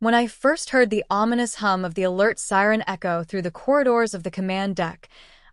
When I first heard the ominous hum of the alert siren echo through the corridors of the command deck,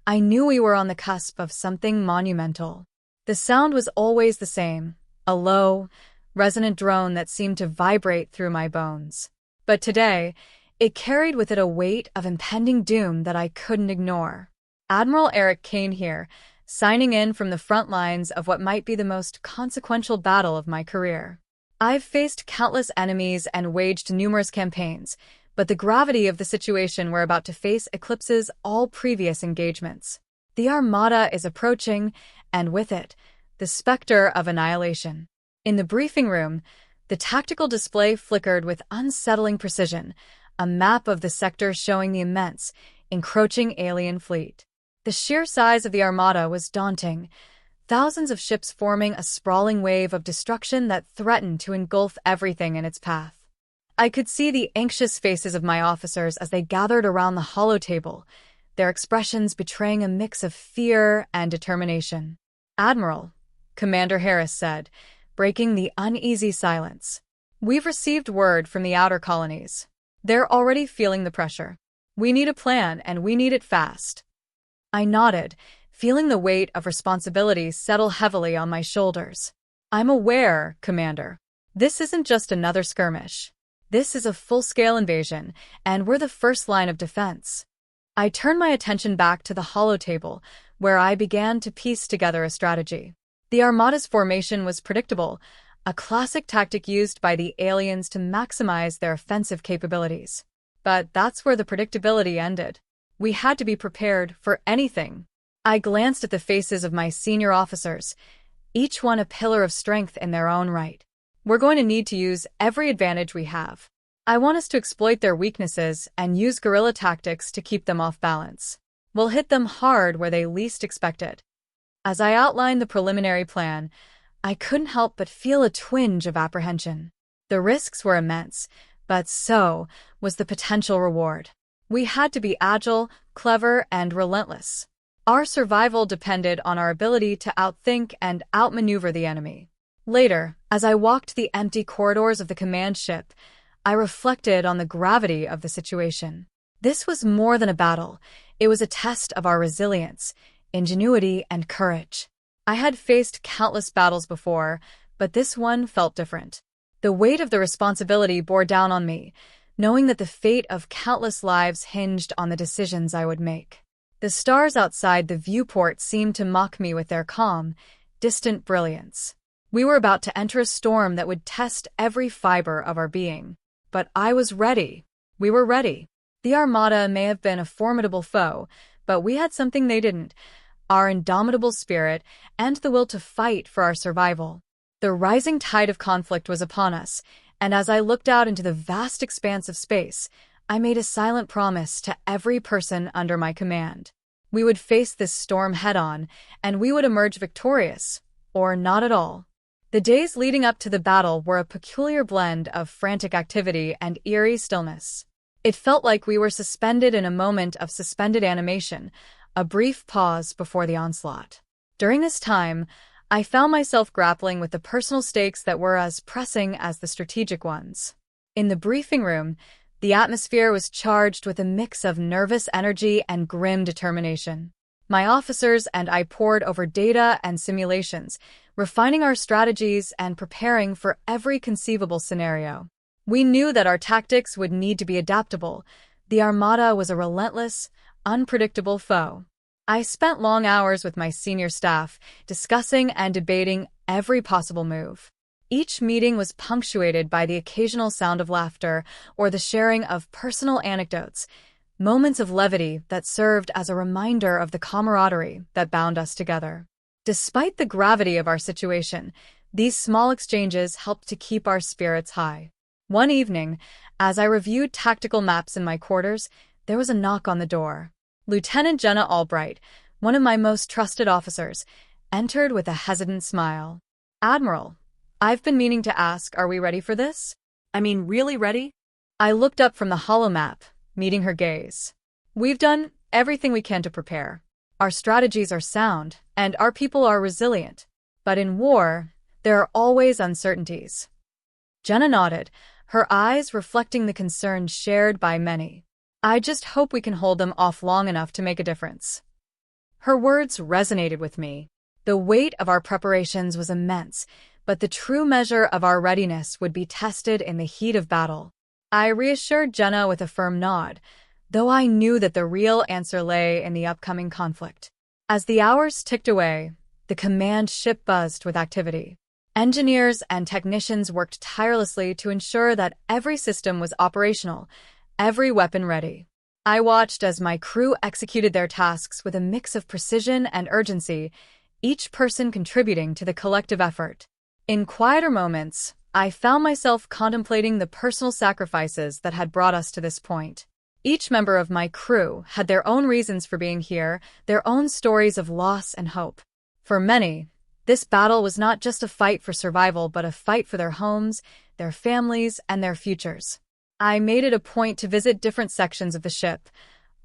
I knew we were on the cusp of something monumental. The sound was always the same, a low, resonant drone that seemed to vibrate through my bones. But today, it carried with it a weight of impending doom that I couldn't ignore. Admiral Eric Kane here, signing in from the front lines of what might be the most consequential battle of my career. I've faced countless enemies and waged numerous campaigns, but the gravity of the situation we're about to face eclipses all previous engagements. The Armada is approaching, and with it, the specter of annihilation. In the briefing room, the tactical display flickered with unsettling precision, a map of the sector showing the immense, encroaching alien fleet. The sheer size of the Armada was daunting, thousands of ships forming a sprawling wave of destruction that threatened to engulf everything in its path. I could see the anxious faces of my officers as they gathered around the holotable, their expressions betraying a mix of fear and determination. "Admiral," Commander Harris said, breaking the uneasy silence. "We've received word from the outer colonies. They're already feeling the pressure. We need a plan, and we need it fast." I nodded, feeling the weight of responsibility settle heavily on my shoulders. "I'm aware, Commander. This isn't just another skirmish. This is a full-scale invasion, and we're the first line of defense." I turned my attention back to the holotable, where I began to piece together a strategy. The Armada's formation was predictable, a classic tactic used by the aliens to maximize their offensive capabilities. But that's where the predictability ended. We had to be prepared for anything. I glanced at the faces of my senior officers, each one a pillar of strength in their own right. "We're going to need to use every advantage we have. I want us to exploit their weaknesses and use guerrilla tactics to keep them off balance. We'll hit them hard where they least expect it." As I outlined the preliminary plan, I couldn't help but feel a twinge of apprehension. The risks were immense, but so was the potential reward. We had to be agile, clever, and relentless. Our survival depended on our ability to outthink and outmaneuver the enemy. Later, as I walked the empty corridors of the command ship, I reflected on the gravity of the situation. This was more than a battle. It was a test of our resilience, ingenuity, and courage. I had faced countless battles before, but this one felt different. The weight of the responsibility bore down on me, knowing that the fate of countless lives hinged on the decisions I would make. The stars outside the viewport seemed to mock me with their calm, distant brilliance. We were about to enter a storm that would test every fiber of our being. But I was ready. We were ready. The Armada may have been a formidable foe, but we had something they didn't: our indomitable spirit and the will to fight for our survival. The rising tide of conflict was upon us, and as I looked out into the vast expanse of space, I made a silent promise to every person under my command. We would face this storm head-on, and we would emerge victorious, or not at all. The days leading up to the battle were a peculiar blend of frantic activity and eerie stillness. It felt like we were suspended in a moment of suspended animation, a brief pause before the onslaught. During this time, I found myself grappling with the personal stakes that were as pressing as the strategic ones. In the briefing room, the atmosphere was charged with a mix of nervous energy and grim determination. My officers and I pored over data and simulations, refining our strategies and preparing for every conceivable scenario. We knew that our tactics would need to be adaptable. The Armada was a relentless, unpredictable foe. I spent long hours with my senior staff, discussing and debating every possible move. Each meeting was punctuated by the occasional sound of laughter or the sharing of personal anecdotes, moments of levity that served as a reminder of the camaraderie that bound us together. Despite the gravity of our situation, these small exchanges helped to keep our spirits high. One evening, as I reviewed tactical maps in my quarters, there was a knock on the door. Lieutenant Jenna Albright, one of my most trusted officers, entered with a hesitant smile. "Admiral, I've been meaning to ask, are we ready for this? I mean, really ready?" I looked up from the holomap, meeting her gaze. "We've done everything we can to prepare. Our strategies are sound, and our people are resilient. But in war, there are always uncertainties." Jenna nodded, her eyes reflecting the concern shared by many. "I just hope we can hold them off long enough to make a difference." Her words resonated with me. The weight of our preparations was immense, but the true measure of our readiness would be tested in the heat of battle. I reassured Jenna with a firm nod, though I knew that the real answer lay in the upcoming conflict. As the hours ticked away, the command ship buzzed with activity. Engineers and technicians worked tirelessly to ensure that every system was operational, every weapon ready. I watched as my crew executed their tasks with a mix of precision and urgency, each person contributing to the collective effort. In quieter moments, I found myself contemplating the personal sacrifices that had brought us to this point. Each member of my crew had their own reasons for being here, their own stories of loss and hope. For many, this battle was not just a fight for survival, but a fight for their homes, their families, and their futures. I made it a point to visit different sections of the ship,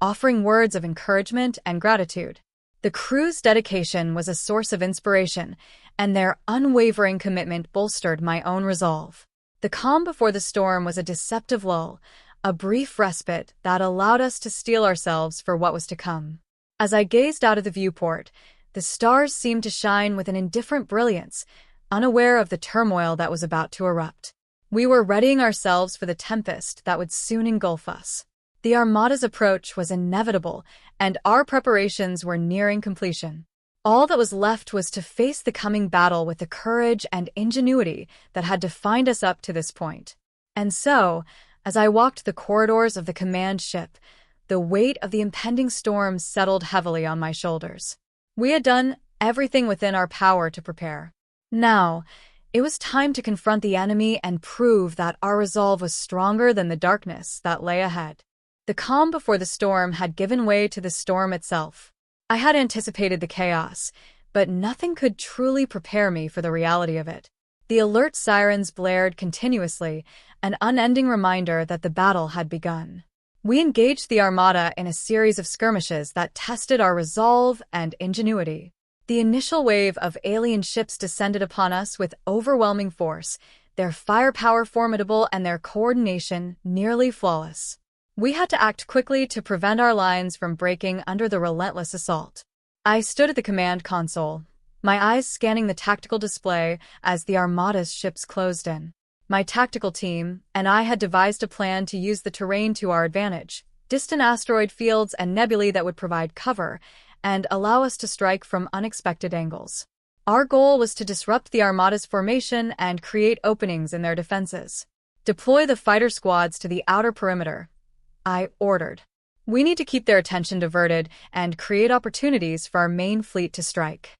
offering words of encouragement and gratitude. The crew's dedication was a source of inspiration, and their unwavering commitment bolstered my own resolve. The calm before the storm was a deceptive lull, a brief respite that allowed us to steel ourselves for what was to come. As I gazed out of the viewport, the stars seemed to shine with an indifferent brilliance, unaware of the turmoil that was about to erupt. We were readying ourselves for the tempest that would soon engulf us. The Armada's approach was inevitable, and our preparations were nearing completion. All that was left was to face the coming battle with the courage and ingenuity that had defined us up to this point. And so, as I walked the corridors of the command ship, the weight of the impending storm settled heavily on my shoulders. We had done everything within our power to prepare. Now, it was time to confront the enemy and prove that our resolve was stronger than the darkness that lay ahead. The calm before the storm had given way to the storm itself. I had anticipated the chaos, but nothing could truly prepare me for the reality of it. The alert sirens blared continuously, an unending reminder that the battle had begun. We engaged the Armada in a series of skirmishes that tested our resolve and ingenuity. The initial wave of alien ships descended upon us with overwhelming force, their firepower formidable and their coordination nearly flawless. We had to act quickly to prevent our lines from breaking under the relentless assault. I stood at the command console, my eyes scanning the tactical display as the Armada's ships closed in. My tactical team and I had devised a plan to use the terrain to our advantage, distant asteroid fields and nebulae that would provide cover and allow us to strike from unexpected angles. Our goal was to disrupt the Armada's formation and create openings in their defenses. "Deploy the fighter squads to the outer perimeter," I ordered. "We need to keep their attention diverted and create opportunities for our main fleet to strike."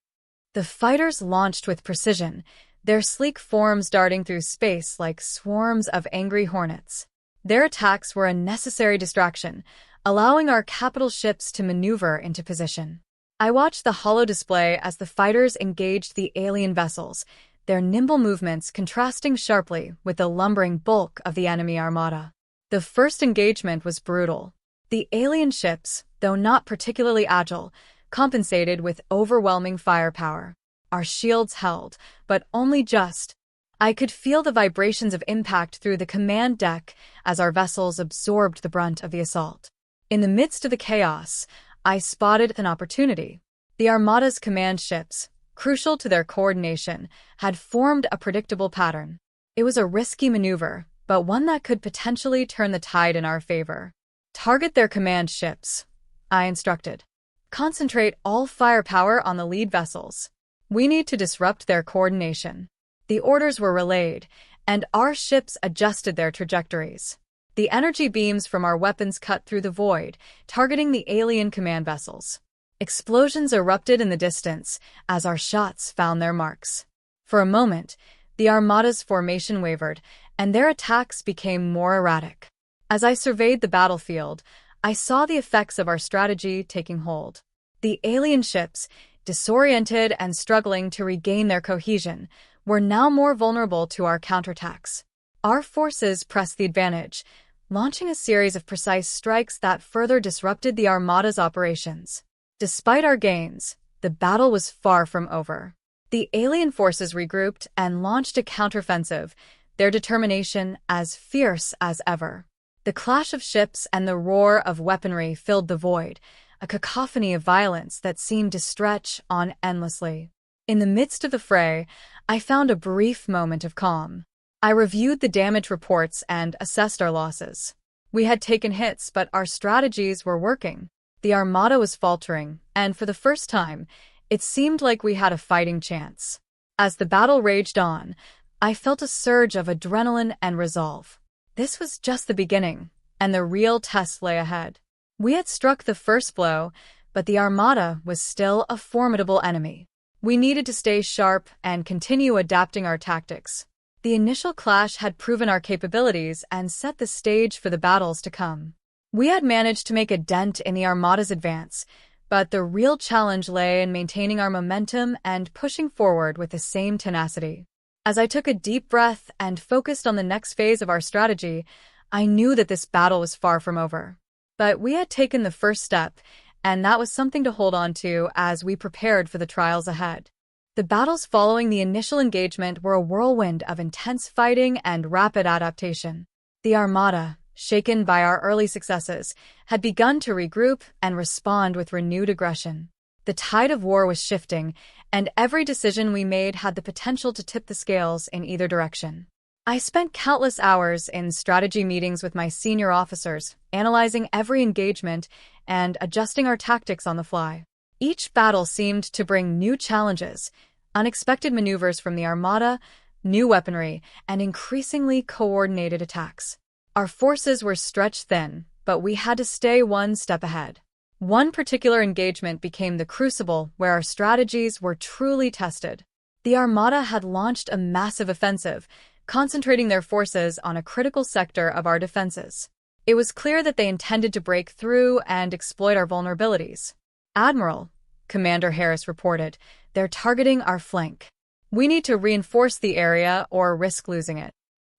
The fighters launched with precision, their sleek forms darting through space like swarms of angry hornets. Their attacks were a necessary distraction, allowing our capital ships to maneuver into position. I watched the holo display as the fighters engaged the alien vessels, their nimble movements contrasting sharply with the lumbering bulk of the enemy Armada. The first engagement was brutal. The alien ships, though not particularly agile, compensated with overwhelming firepower. Our shields held, but only just. I could feel the vibrations of impact through the command deck as our vessels absorbed the brunt of the assault. In the midst of the chaos, I spotted an opportunity. The Armada's command ships, crucial to their coordination, had formed a predictable pattern. It was a risky maneuver, but one that could potentially turn the tide in our favor. "Target their command ships," I instructed. "Concentrate all firepower on the lead vessels. We need to disrupt their coordination." The orders were relayed, and our ships adjusted their trajectories. The energy beams from our weapons cut through the void, targeting the alien command vessels. Explosions erupted in the distance as our shots found their marks. For a moment, the Armada's formation wavered, and their attacks became more erratic. As I surveyed the battlefield, I saw the effects of our strategy taking hold. The alien ships, disoriented and struggling to regain their cohesion, were now more vulnerable to our counterattacks. Our forces pressed the advantage, launching a series of precise strikes that further disrupted the Armada's operations. Despite our gains, the battle was far from over. The alien forces regrouped and launched a counteroffensive, their determination as fierce as ever. The clash of ships and the roar of weaponry filled the void, a cacophony of violence that seemed to stretch on endlessly. In the midst of the fray, I found a brief moment of calm. I reviewed the damage reports and assessed our losses. We had taken hits, but our strategies were working. The Armada was faltering, and for the first time, it seemed like we had a fighting chance. As the battle raged on, I felt a surge of adrenaline and resolve. This was just the beginning, and the real test lay ahead. We had struck the first blow, but the Armada was still a formidable enemy. We needed to stay sharp and continue adapting our tactics. The initial clash had proven our capabilities and set the stage for the battles to come. We had managed to make a dent in the Armada's advance, but the real challenge lay in maintaining our momentum and pushing forward with the same tenacity. As I took a deep breath and focused on the next phase of our strategy, I knew that this battle was far from over. But we had taken the first step, and that was something to hold on to as we prepared for the trials ahead. The battles following the initial engagement were a whirlwind of intense fighting and rapid adaptation. The Armada, shaken by our early successes, had begun to regroup and respond with renewed aggression. The tide of war was shifting, and every decision we made had the potential to tip the scales in either direction. I spent countless hours in strategy meetings with my senior officers, analyzing every engagement and adjusting our tactics on the fly. Each battle seemed to bring new challenges, unexpected maneuvers from the Armada, new weaponry, and increasingly coordinated attacks. Our forces were stretched thin, but we had to stay one step ahead. One particular engagement became the crucible where our strategies were truly tested. The Armada had launched a massive offensive, concentrating their forces on a critical sector of our defenses. It was clear that they intended to break through and exploit our vulnerabilities. "Admiral," Commander Harris reported, "they're targeting our flank. We need to reinforce the area or risk losing it."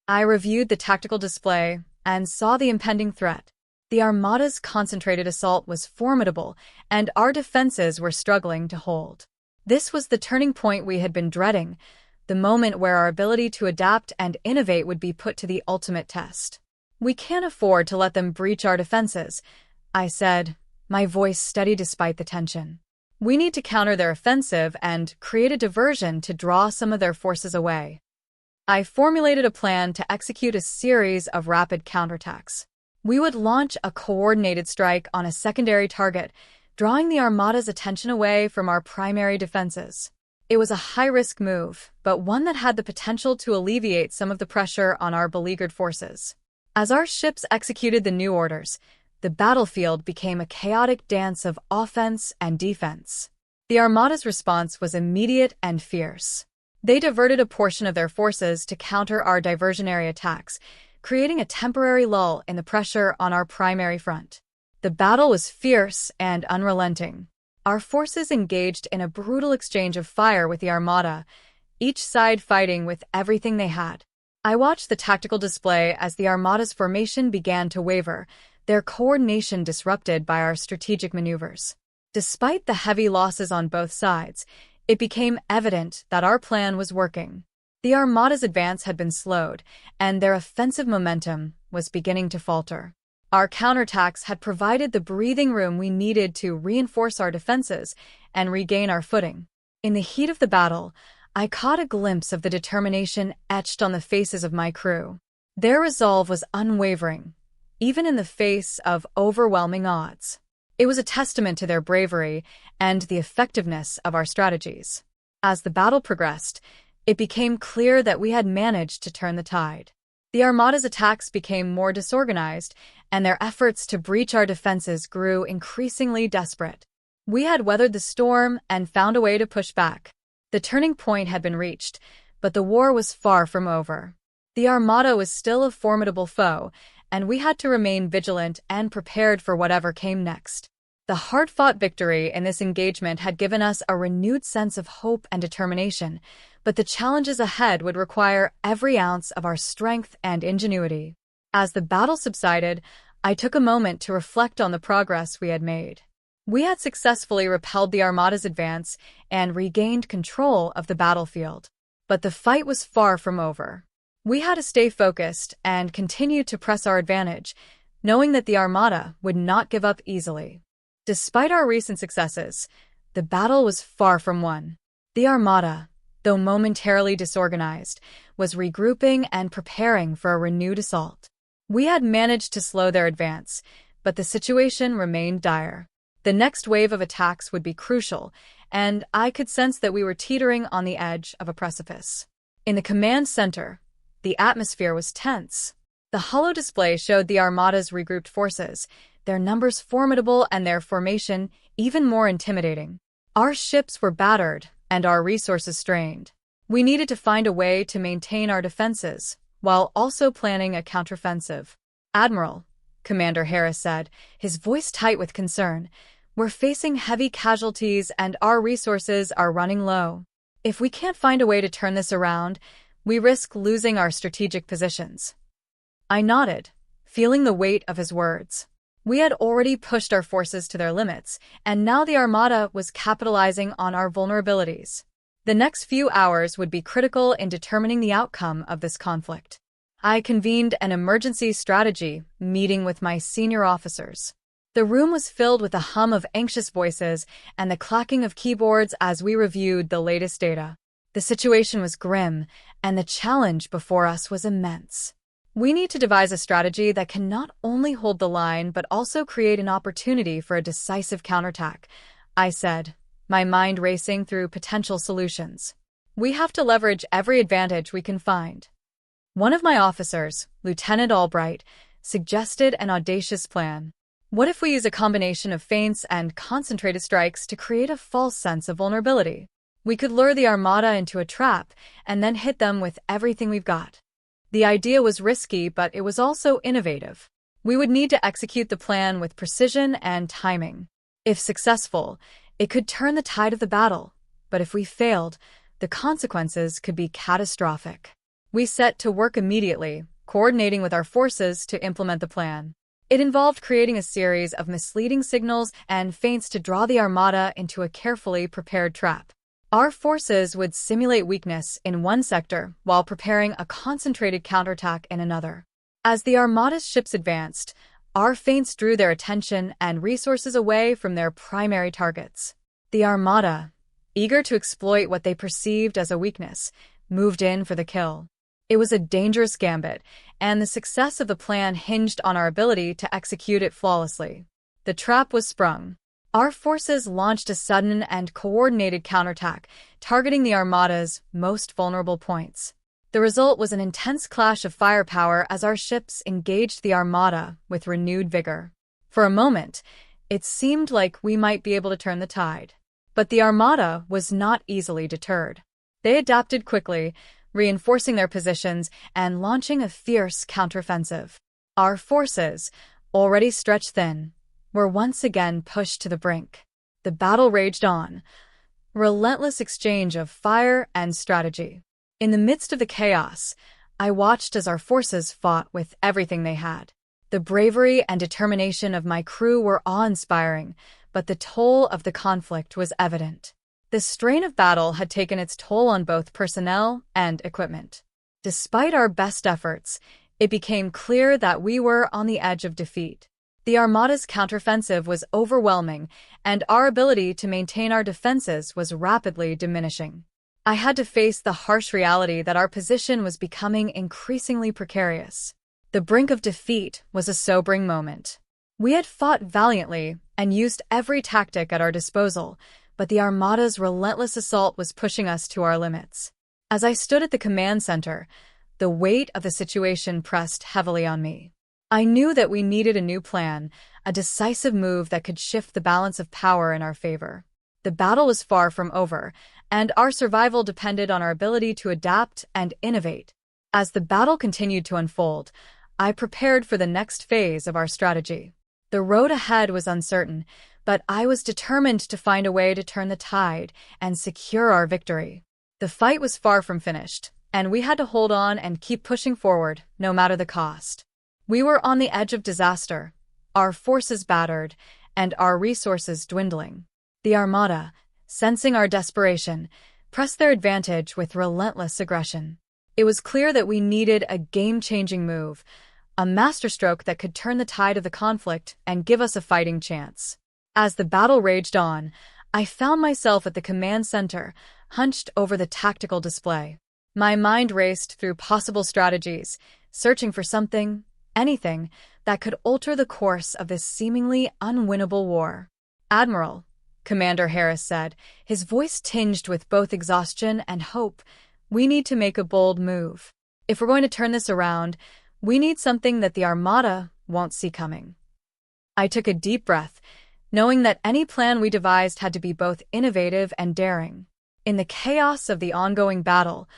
I reviewed the tactical display and saw the impending threat. The Armada's concentrated assault was formidable, and our defenses were struggling to hold. This was the turning point we had been dreading, the moment where our ability to adapt and innovate would be put to the ultimate test. "We can't afford to let them breach our defenses," I said, my voice steady despite the tension. "We need to counter their offensive and create a diversion to draw some of their forces away." I formulated a plan to execute a series of rapid counterattacks. We would launch a coordinated strike on a secondary target, drawing the Armada's attention away from our primary defenses. It was a high-risk move, but one that had the potential to alleviate some of the pressure on our beleaguered forces. As our ships executed the new orders, the battlefield became a chaotic dance of offense and defense. The Armada's response was immediate and fierce. They diverted a portion of their forces to counter our diversionary attacks, creating a temporary lull in the pressure on our primary front. The battle was fierce and unrelenting. Our forces engaged in a brutal exchange of fire with the Armada, each side fighting with everything they had. I watched the tactical display as the Armada's formation began to waver, their coordination disrupted by our strategic maneuvers. Despite the heavy losses on both sides, it became evident that our plan was working. The Armada's advance had been slowed, and their offensive momentum was beginning to falter. Our counterattacks had provided the breathing room we needed to reinforce our defenses and regain our footing. In the heat of the battle, I caught a glimpse of the determination etched on the faces of my crew. Their resolve was unwavering, even in the face of overwhelming odds. It was a testament to their bravery and the effectiveness of our strategies. As the battle progressed, it became clear that we had managed to turn the tide. The Armada's attacks became more disorganized, and their efforts to breach our defenses grew increasingly desperate. We had weathered the storm and found a way to push back. The turning point had been reached, but the war was far from over. The Armada was still a formidable foe, and we had to remain vigilant and prepared for whatever came next. The hard-fought victory in this engagement had given us a renewed sense of hope and determination, but the challenges ahead would require every ounce of our strength and ingenuity. As the battle subsided, I took a moment to reflect on the progress we had made. We had successfully repelled the Armada's advance and regained control of the battlefield. But the fight was far from over. We had to stay focused and continue to press our advantage, knowing that the Armada would not give up easily. Despite our recent successes, the battle was far from won. The Armada, though momentarily disorganized, was regrouping and preparing for a renewed assault. We had managed to slow their advance, but the situation remained dire. The next wave of attacks would be crucial, and I could sense that we were teetering on the edge of a precipice. In the command center, the atmosphere was tense. The holo display showed the Armada's regrouped forces, their numbers formidable and their formation even more intimidating. Our ships were battered and our resources strained. We needed to find a way to maintain our defenses, while also planning a counteroffensive. "Admiral," Commander Harris said, his voice tight with concern, "we're facing heavy casualties and our resources are running low. If we can't find a way to turn this around, we risk losing our strategic positions." I nodded, feeling the weight of his words. We had already pushed our forces to their limits, and now the Armada was capitalizing on our vulnerabilities. The next few hours would be critical in determining the outcome of this conflict. I convened an emergency strategy meeting with my senior officers. The room was filled with a hum of anxious voices and the clacking of keyboards as we reviewed the latest data. The situation was grim, and the challenge before us was immense. "We need to devise a strategy that can not only hold the line but also create an opportunity for a decisive counterattack," I said, my mind racing through potential solutions. "We have to leverage every advantage we can find." One of my officers, Lieutenant Albright, suggested an audacious plan. "What if we use a combination of feints and concentrated strikes to create a false sense of vulnerability? We could lure the Armada into a trap and then hit them with everything we've got." The idea was risky, but it was also innovative. We would need to execute the plan with precision and timing. If successful, it could turn the tide of the battle, but if we failed, the consequences could be catastrophic. We set to work immediately, coordinating with our forces to implement the plan. It involved creating a series of misleading signals and feints to draw the Armada into a carefully prepared trap. Our forces would simulate weakness in one sector while preparing a concentrated counterattack in another. As the Armada's ships advanced, our feints drew their attention and resources away from their primary targets. The Armada, eager to exploit what they perceived as a weakness, moved in for the kill. It was a dangerous gambit, and the success of the plan hinged on our ability to execute it flawlessly. The trap was sprung. Our forces launched a sudden and coordinated counterattack, targeting the Armada's most vulnerable points. The result was an intense clash of firepower as our ships engaged the Armada with renewed vigor. For a moment, it seemed like we might be able to turn the tide. But the Armada was not easily deterred. They adapted quickly, reinforcing their positions and launching a fierce counteroffensive. Our forces, already stretched thin, were once again pushed to the brink. The battle raged on, relentless exchange of fire and strategy. In the midst of the chaos, I watched as our forces fought with everything they had. The bravery and determination of my crew were awe-inspiring, but the toll of the conflict was evident. The strain of battle had taken its toll on both personnel and equipment. Despite our best efforts, it became clear that we were on the edge of defeat. The Armada's counteroffensive was overwhelming, and our ability to maintain our defenses was rapidly diminishing. I had to face the harsh reality that our position was becoming increasingly precarious. The brink of defeat was a sobering moment. We had fought valiantly and used every tactic at our disposal, but the Armada's relentless assault was pushing us to our limits. As I stood at the command center, the weight of the situation pressed heavily on me. I knew that we needed a new plan, a decisive move that could shift the balance of power in our favor. The battle was far from over, and our survival depended on our ability to adapt and innovate. As the battle continued to unfold, I prepared for the next phase of our strategy. The road ahead was uncertain, but I was determined to find a way to turn the tide and secure our victory. The fight was far from finished, and we had to hold on and keep pushing forward, no matter the cost. We were on the edge of disaster, our forces battered, and our resources dwindling. The Armada, sensing our desperation, pressed their advantage with relentless aggression. It was clear that we needed a game-changing move, a masterstroke that could turn the tide of the conflict and give us a fighting chance. As the battle raged on, I found myself at the command center, hunched over the tactical display. My mind raced through possible strategies, searching for something, anything, that could alter the course of this seemingly unwinnable war. "Admiral," Commander Harris said, his voice tinged with both exhaustion and hope, "we need to make a bold move. If we're going to turn this around, we need something that the Armada won't see coming." I took a deep breath, knowing that any plan we devised had to be both innovative and daring. In the chaos of the ongoing battle,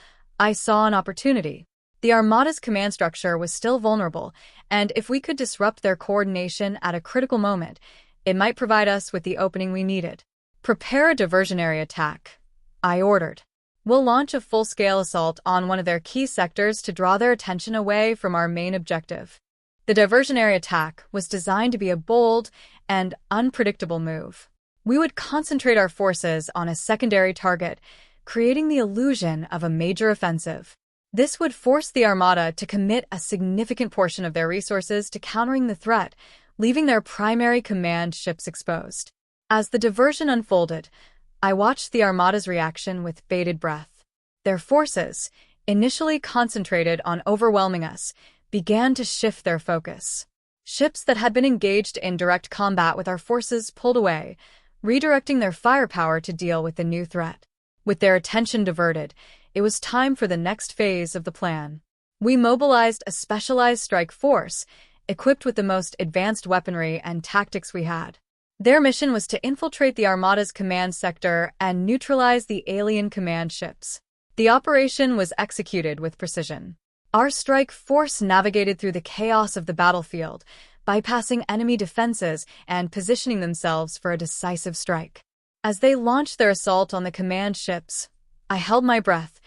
I saw an opportunity. The Armada's command structure was still vulnerable, and if we could disrupt their coordination at a critical moment, it might provide us with the opening we needed. "Prepare a diversionary attack," I ordered. "We'll launch a full-scale assault on one of their key sectors to draw their attention away from our main objective." The diversionary attack was designed to be a bold and unpredictable move. We would concentrate our forces on a secondary target, creating the illusion of a major offensive. This would force the Armada to commit a significant portion of their resources to countering the threat, leaving their primary command ships exposed. As the diversion unfolded, I watched the Armada's reaction with bated breath. Their forces, initially concentrated on overwhelming us, began to shift their focus. Ships that had been engaged in direct combat with our forces pulled away, redirecting their firepower to deal with the new threat. With their attention diverted, it was time for the next phase of the plan. We mobilized a specialized strike force, equipped with the most advanced weaponry and tactics we had. Their mission was to infiltrate the Armada's command sector and neutralize the alien command ships. The operation was executed with precision. Our strike force navigated through the chaos of the battlefield, bypassing enemy defenses and positioning themselves for a decisive strike. As they launched their assault on the command ships, I held my breath,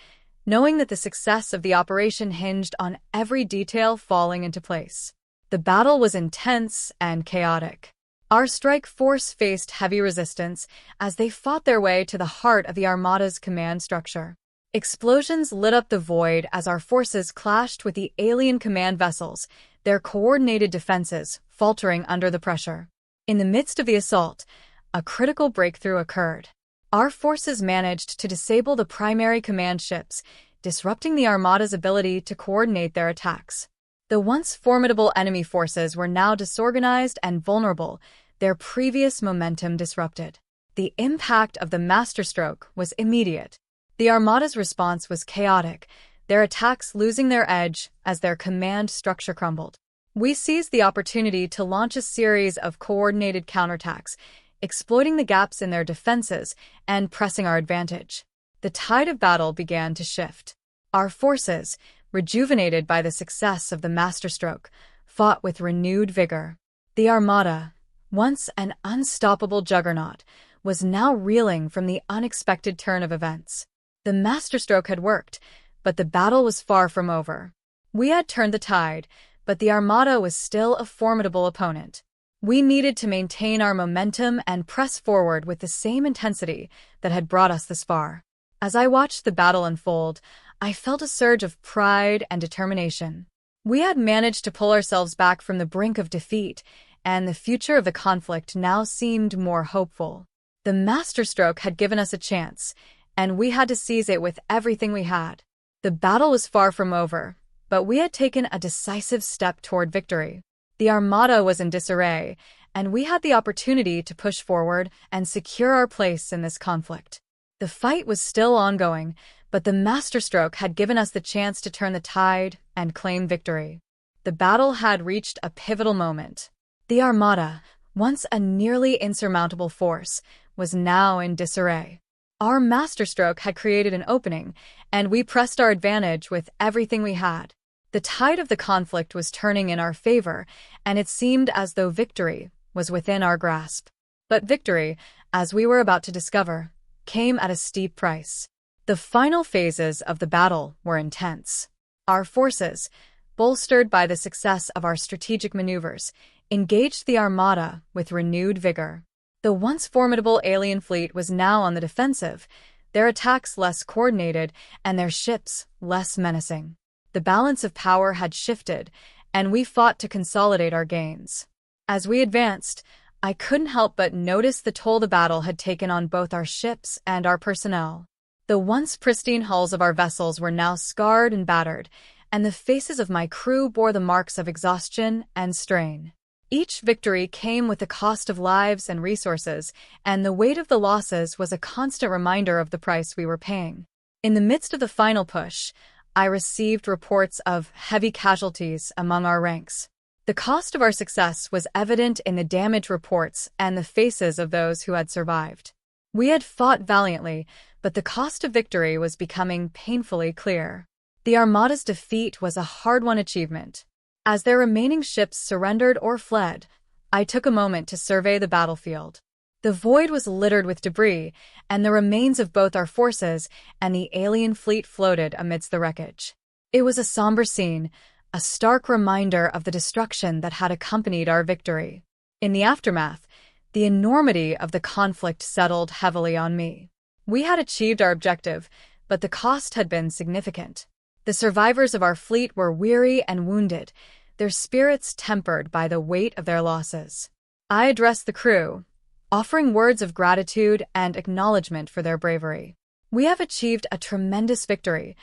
knowing that the success of the operation hinged on every detail falling into place. The battle was intense and chaotic. Our strike force faced heavy resistance as they fought their way to the heart of the Armada's command structure. Explosions lit up the void as our forces clashed with the alien command vessels, their coordinated defenses faltering under the pressure. In the midst of the assault, a critical breakthrough occurred. Our forces managed to disable the primary command ships, disrupting the Armada's ability to coordinate their attacks. The once formidable enemy forces were now disorganized and vulnerable, their previous momentum disrupted. The impact of the masterstroke was immediate. The Armada's response was chaotic, their attacks losing their edge as their command structure crumbled. We seized the opportunity to launch a series of coordinated counterattacks, exploiting the gaps in their defenses and pressing our advantage. The tide of battle began to shift. Our forces, rejuvenated by the success of the masterstroke, fought with renewed vigor. The Armada, once an unstoppable juggernaut, was now reeling from the unexpected turn of events. The masterstroke had worked, but the battle was far from over. We had turned the tide, but the Armada was still a formidable opponent. We needed to maintain our momentum and press forward with the same intensity that had brought us this far. As I watched the battle unfold, I felt a surge of pride and determination. We had managed to pull ourselves back from the brink of defeat, and the future of the conflict now seemed more hopeful. The masterstroke had given us a chance, and we had to seize it with everything we had. The battle was far from over, but we had taken a decisive step toward victory. The Armada was in disarray, and we had the opportunity to push forward and secure our place in this conflict. The fight was still ongoing, but the masterstroke had given us the chance to turn the tide and claim victory. The battle had reached a pivotal moment. The Armada, once a nearly insurmountable force, was now in disarray. Our masterstroke had created an opening, and we pressed our advantage with everything we had. The tide of the conflict was turning in our favor, and it seemed as though victory was within our grasp. But victory, as we were about to discover, came at a steep price. The final phases of the battle were intense. Our forces, bolstered by the success of our strategic maneuvers, engaged the Armada with renewed vigor. The once formidable alien fleet was now on the defensive, their attacks less coordinated, and their ships less menacing. The balance of power had shifted, and we fought to consolidate our gains. As we advanced, I couldn't help but notice the toll the battle had taken on both our ships and our personnel. The once pristine hulls of our vessels were now scarred and battered, and the faces of my crew bore the marks of exhaustion and strain. Each victory came with the cost of lives and resources, and the weight of the losses was a constant reminder of the price we were paying. In the midst of the final push, I received reports of heavy casualties among our ranks. The cost of our success was evident in the damage reports and the faces of those who had survived. We had fought valiantly, but the cost of victory was becoming painfully clear. The Armada's defeat was a hard-won achievement. As their remaining ships surrendered or fled, I took a moment to survey the battlefield. The void was littered with debris, and the remains of both our forces and the alien fleet floated amidst the wreckage. It was a somber scene, a stark reminder of the destruction that had accompanied our victory. In the aftermath, the enormity of the conflict settled heavily on me. We had achieved our objective, but the cost had been significant. The survivors of our fleet were weary and wounded, their spirits tempered by the weight of their losses. I addressed the crew, offering words of gratitude and acknowledgement for their bravery. "We have achieved a tremendous victory,"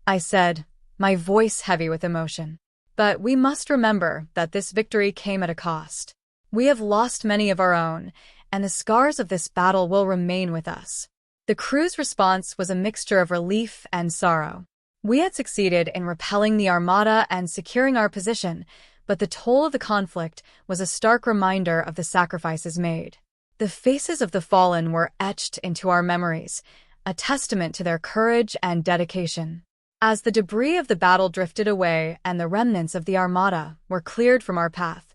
I said, my voice heavy with emotion. "But we must remember that this victory came at a cost. We have lost many of our own, and the scars of this battle will remain with us." The crew's response was a mixture of relief and sorrow. We had succeeded in repelling the Armada and securing our position, but the toll of the conflict was a stark reminder of the sacrifices made. The faces of the fallen were etched into our memories, a testament to their courage and dedication. As the debris of the battle drifted away and the remnants of the Armada were cleared from our path,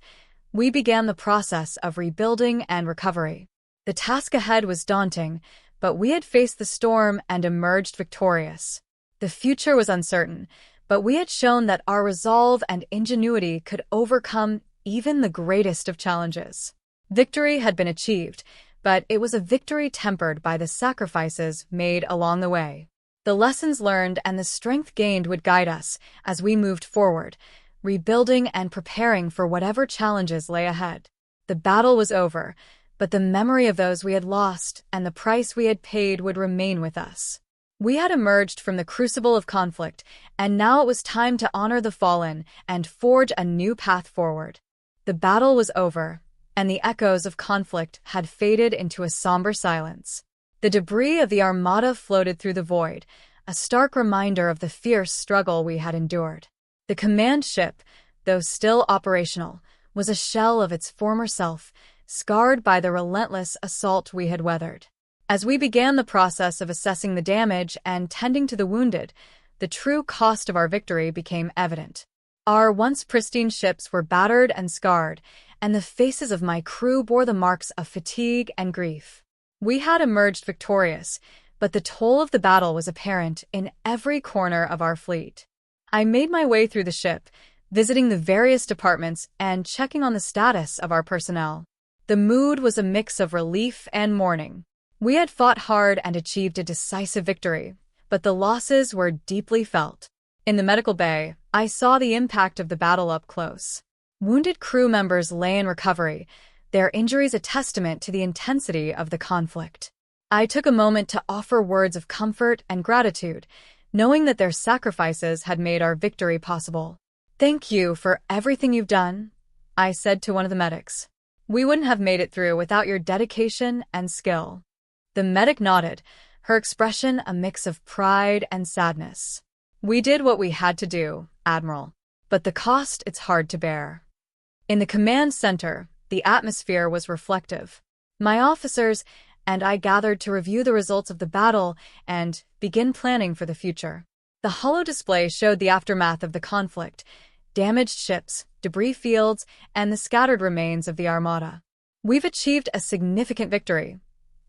we began the process of rebuilding and recovery. The task ahead was daunting, but we had faced the storm and emerged victorious. The future was uncertain, but we had shown that our resolve and ingenuity could overcome even the greatest of challenges. Victory had been achieved, but it was a victory tempered by the sacrifices made along the way. The lessons learned and the strength gained would guide us as we moved forward, rebuilding and preparing for whatever challenges lay ahead. The battle was over, but the memory of those we had lost and the price we had paid would remain with us. We had emerged from the crucible of conflict, and now it was time to honor the fallen and forge a new path forward. The battle was over, and the echoes of conflict had faded into a somber silence. The debris of the Armada floated through the void, a stark reminder of the fierce struggle we had endured. The command ship, though still operational, was a shell of its former self, scarred by the relentless assault we had weathered. As we began the process of assessing the damage and tending to the wounded, the true cost of our victory became evident. Our once pristine ships were battered and scarred, and the faces of my crew bore the marks of fatigue and grief. We had emerged victorious, but the toll of the battle was apparent in every corner of our fleet. I made my way through the ship, visiting the various departments and checking on the status of our personnel. The mood was a mix of relief and mourning. We had fought hard and achieved a decisive victory, but the losses were deeply felt. In the medical bay, I saw the impact of the battle up close. Wounded crew members lay in recovery, their injuries a testament to the intensity of the conflict. I took a moment to offer words of comfort and gratitude, knowing that their sacrifices had made our victory possible. "Thank you for everything you've done," I said to one of the medics. "We wouldn't have made it through without your dedication and skill." The medic nodded, her expression a mix of pride and sadness. "We did what we had to do, Admiral, but the cost it's hard to bear." In the command center, the atmosphere was reflective. My officers and I gathered to review the results of the battle and begin planning for the future. The holo display showed the aftermath of the conflict, damaged ships, debris fields, and the scattered remains of the Armada. "We've achieved a significant victory,"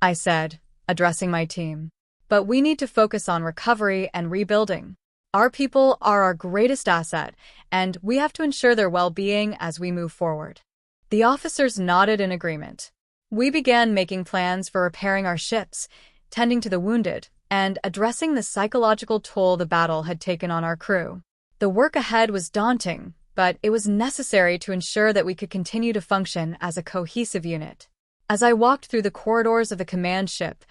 I said, addressing my team. "But we need to focus on recovery and rebuilding. Our people are our greatest asset, and we have to ensure their well-being as we move forward." The officers nodded in agreement. We began making plans for repairing our ships, tending to the wounded, and addressing the psychological toll the battle had taken on our crew. The work ahead was daunting, but it was necessary to ensure that we could continue to function as a cohesive unit. As I walked through the corridors of the command ship,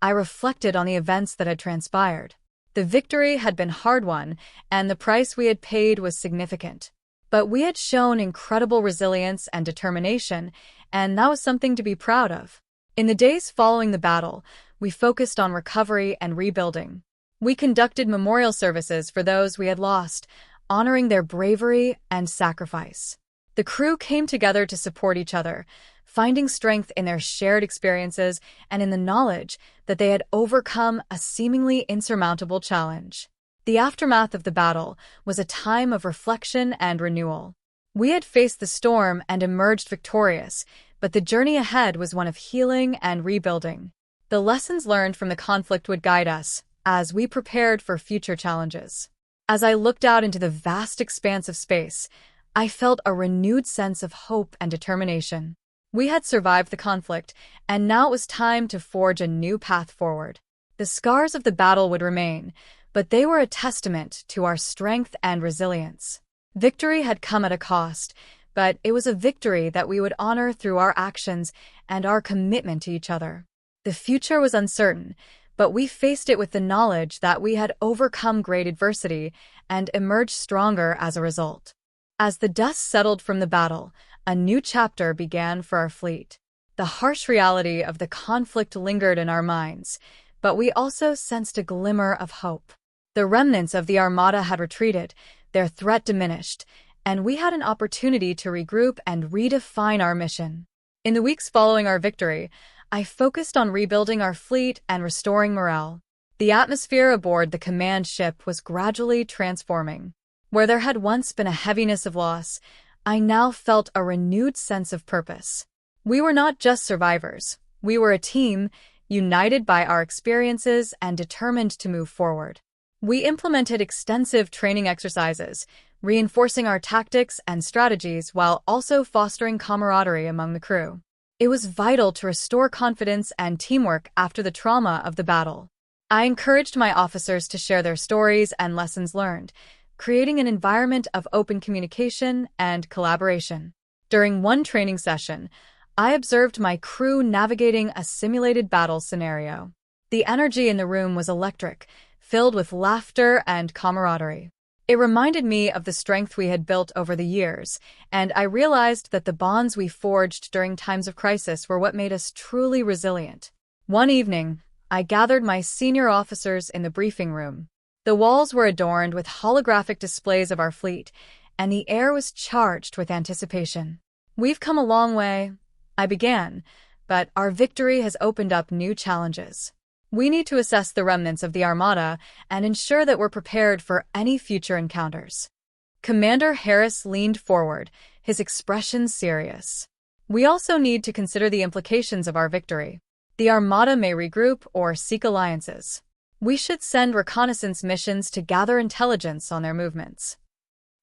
I reflected on the events that had transpired. The victory had been hard-won, and the price we had paid was significant. But we had shown incredible resilience and determination, and that was something to be proud of. In the days following the battle, we focused on recovery and rebuilding. We conducted memorial services for those we had lost, honoring their bravery and sacrifice. The crew came together to support each other, finding strength in their shared experiences and in the knowledge that they had overcome a seemingly insurmountable challenge. The aftermath of the battle was a time of reflection and renewal. We had faced the storm and emerged victorious, but the journey ahead was one of healing and rebuilding. The lessons learned from the conflict would guide us as we prepared for future challenges. As I looked out into the vast expanse of space, I felt a renewed sense of hope and determination. We had survived the conflict, and now it was time to forge a new path forward. The scars of the battle would remain, but they were a testament to our strength and resilience. Victory had come at a cost, but it was a victory that we would honor through our actions and our commitment to each other. The future was uncertain, but we faced it with the knowledge that we had overcome great adversity and emerged stronger as a result. As the dust settled from the battle, a new chapter began for our fleet. The harsh reality of the conflict lingered in our minds, but we also sensed a glimmer of hope. The remnants of the Armada had retreated, their threat diminished, and we had an opportunity to regroup and redefine our mission. In the weeks following our victory, I focused on rebuilding our fleet and restoring morale. The atmosphere aboard the command ship was gradually transforming. Where there had once been a heaviness of loss, I now felt a renewed sense of purpose. We were not just survivors. We were a team, united by our experiences and determined to move forward. We implemented extensive training exercises, reinforcing our tactics and strategies while also fostering camaraderie among the crew. It was vital to restore confidence and teamwork after the trauma of the battle. I encouraged my officers to share their stories and lessons learned, creating an environment of open communication and collaboration. During one training session, I observed my crew navigating a simulated battle scenario. The energy in the room was electric, filled with laughter and camaraderie. It reminded me of the strength we had built over the years, and I realized that the bonds we forged during times of crisis were what made us truly resilient. One evening, I gathered my senior officers in the briefing room. The walls were adorned with holographic displays of our fleet, and the air was charged with anticipation. "We've come a long way," I began, "but our victory has opened up new challenges. We need to assess the remnants of the Armada and ensure that we're prepared for any future encounters." Commander Harris leaned forward, his expression serious. "We also need to consider the implications of our victory. The Armada may regroup or seek alliances. We should send reconnaissance missions to gather intelligence on their movements."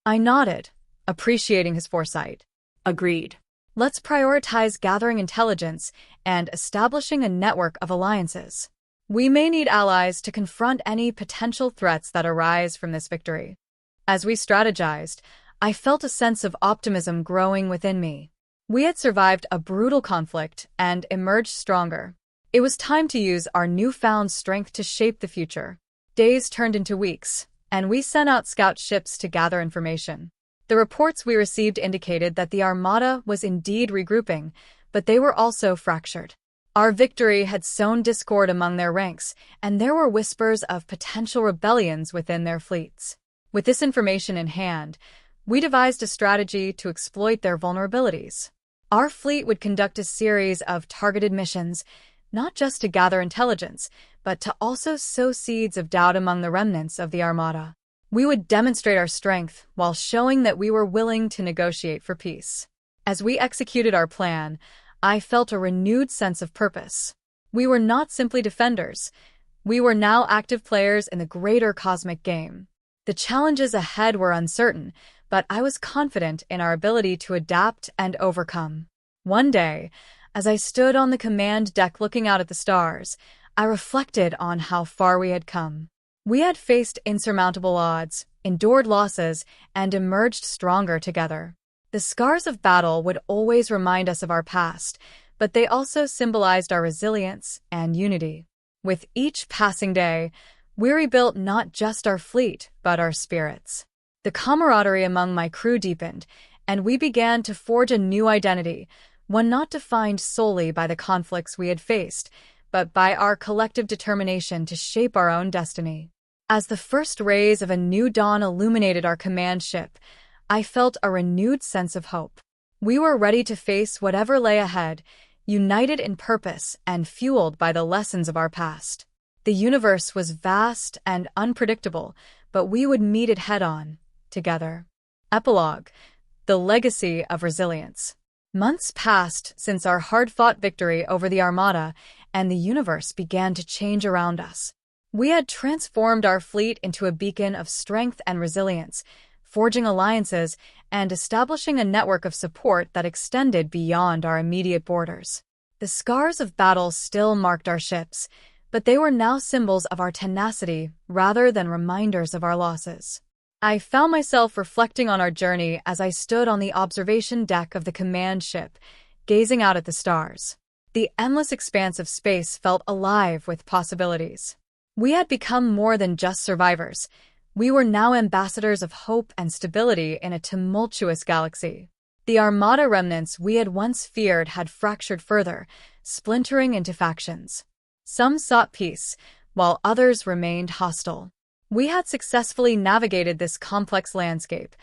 I nodded, appreciating his foresight. "Agreed. Let's prioritize gathering intelligence and establishing a network of alliances. We may need allies to confront any potential threats that arise from this victory." As we strategized, I felt a sense of optimism growing within me. We had survived a brutal conflict and emerged stronger. It was time to use our newfound strength to shape the future. Days turned into weeks, and we sent out scout ships to gather information. The reports we received indicated that the Armada was indeed regrouping, but they were also fractured. Our victory had sown discord among their ranks, and there were whispers of potential rebellions within their fleets. With this information in hand, we devised a strategy to exploit their vulnerabilities. Our fleet would conduct a series of targeted missions, not just to gather intelligence, but to also sow seeds of doubt among the remnants of the Armada. We would demonstrate our strength while showing that we were willing to negotiate for peace. As we executed our plan, I felt a renewed sense of purpose. We were not simply defenders. We were now active players in the greater cosmic game. The challenges ahead were uncertain, but I was confident in our ability to adapt and overcome. One day, as I stood on the command deck looking out at the stars, I reflected on how far we had come. We had faced insurmountable odds, endured losses, and emerged stronger together. The scars of battle would always remind us of our past, but they also symbolized our resilience and unity. With each passing day, we rebuilt not just our fleet, but our spirits. The camaraderie among my crew deepened, and we began to forge a new identity, one not defined solely by the conflicts we had faced, but by our collective determination to shape our own destiny. As the first rays of a new dawn illuminated our command ship, I felt a renewed sense of hope. We were ready to face whatever lay ahead, united in purpose and fueled by the lessons of our past. The universe was vast and unpredictable, but we would meet it head-on, together. Epilogue: The Legacy of Resilience. Months passed since our hard-fought victory over the Armada, and the universe began to change around us. We had transformed our fleet into a beacon of strength and resilience, forging alliances and establishing a network of support that extended beyond our immediate borders. The scars of battle still marked our ships, but they were now symbols of our tenacity rather than reminders of our losses. I found myself reflecting on our journey as I stood on the observation deck of the command ship, gazing out at the stars. The endless expanse of space felt alive with possibilities. We had become more than just survivors. We were now ambassadors of hope and stability in a tumultuous galaxy. The Armada remnants we had once feared had fractured further, splintering into factions. Some sought peace, while others remained hostile. We had successfully navigated this complex landscape,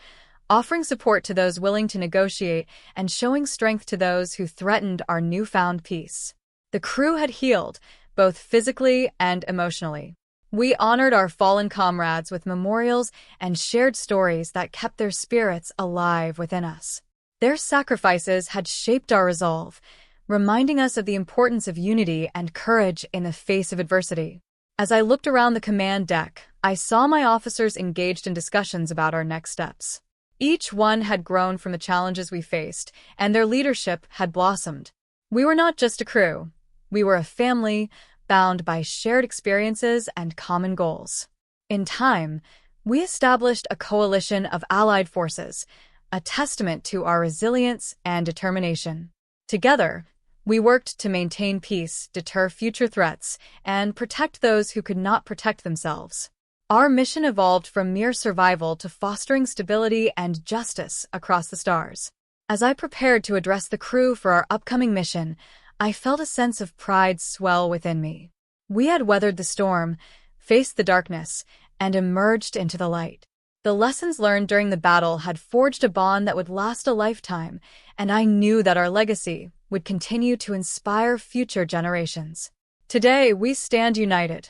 offering support to those willing to negotiate and showing strength to those who threatened our newfound peace. The crew had healed, both physically and emotionally. We honored our fallen comrades with memorials and shared stories that kept their spirits alive within us. Their sacrifices had shaped our resolve, reminding us of the importance of unity and courage in the face of adversity. As I looked around the command deck, I saw my officers engaged in discussions about our next steps. Each one had grown from the challenges we faced, and their leadership had blossomed. We were not just a crew. We were a family, bound by shared experiences and common goals. In time, we established a coalition of allied forces, a testament to our resilience and determination. Together, we worked to maintain peace, deter future threats, and protect those who could not protect themselves. Our mission evolved from mere survival to fostering stability and justice across the stars. As I prepared to address the crew for our upcoming mission, I felt a sense of pride swell within me. We had weathered the storm, faced the darkness, and emerged into the light. The lessons learned during the battle had forged a bond that would last a lifetime, and I knew that our legacy would continue to inspire future generations. Today, we stand united.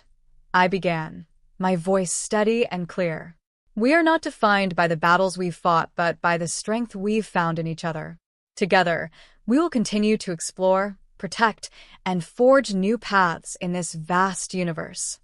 I began, my voice steady and clear. We are not defined by the battles we've fought, but by the strength we've found in each other. Together, we will continue to explore, protect, and forge new paths in this vast universe.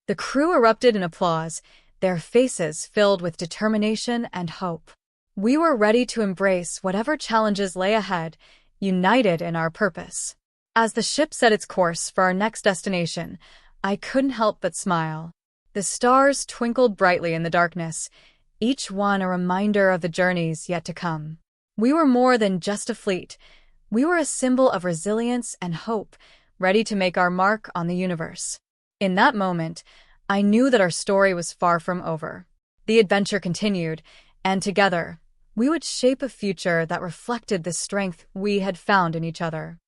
The crew erupted in applause, their faces filled with determination and hope. We were ready to embrace whatever challenges lay ahead, united in our purpose. As the ship set its course for our next destination, I couldn't help but smile. The stars twinkled brightly in the darkness, each one a reminder of the journeys yet to come. We were more than just a fleet. We were a symbol of resilience and hope, ready to make our mark on the universe. In that moment, I knew that our story was far from over. The adventure continued, and together, we would shape a future that reflected the strength we had found in each other.